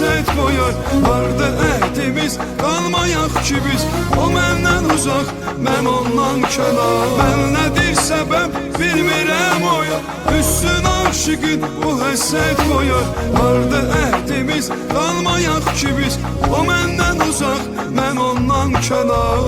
həsrət qoyar. Vardı əhdimiz, qalmayaq ki biz, o məndən uzaq, mən ondan kənar. Mən nədir səbəb, bilmirəm o ya, üstün aşıqın bu həsrət qoyar. Vardı əhdimiz, qalmayaq ki biz, o məndən uzaq, mən ondan kənar.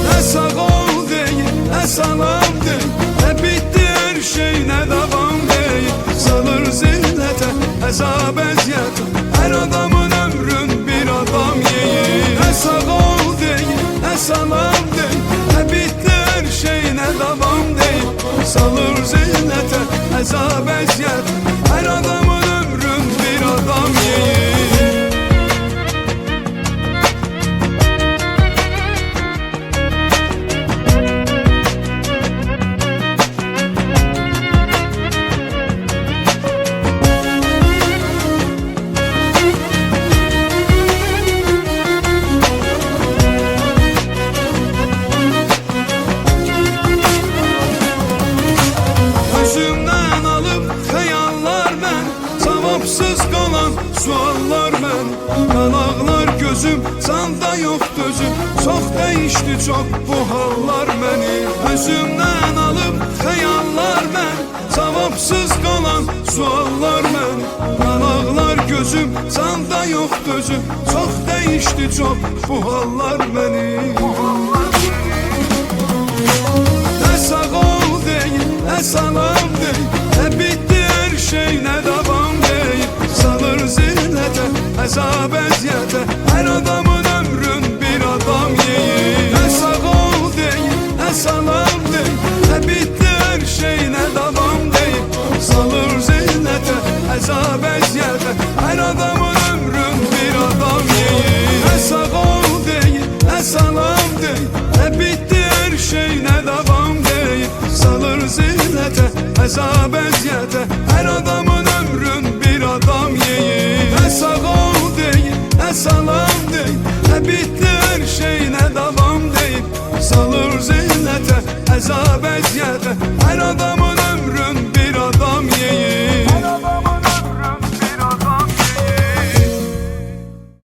Nə sağ ol deyil, nə salam deyil, nə bitdi hər şey, nə davam deyil. Salır zillətə, əzab əziyyətə, hər adamın ömrün bir adam yeyir. Nə sağ ol deyil, nə salam deyil, nə bitdi hər şey, nə davam deyil. Salır zillətə, əzab əziyyətə, hər adamın ömrün bir adam yeyir. Cavabsız qalan suallar mən, yanaqlar gözüm, sanda yox dözüm. Çox dəyişdi çox bu hallar məni. Özümdən alıb xəyallar mən, cavabsız qalan suallar mən, yanaqlar gözüm, sanda yox dözüm. Çox dəyişdi çox bu hallar məni. Nə sağ ol deyil, nə salam deyil, nə bitdi hər şey, nə davam deyil. Salır zillətə, əzab əziyyətə, hər adamın ömrün bir adam yeyir. Nə sağ ol deyil, nə salam deyil, nə bitdi hər şey, nə davam deyil. Salır zillətə, əzab əziyyətə, hər adamın ömrün bir adam yeyir. Nə sağ ol deyil, nə salam deyil, nə bitdi hər şey, nə davam deyil. Salır zillətə, əzab əziyyətə,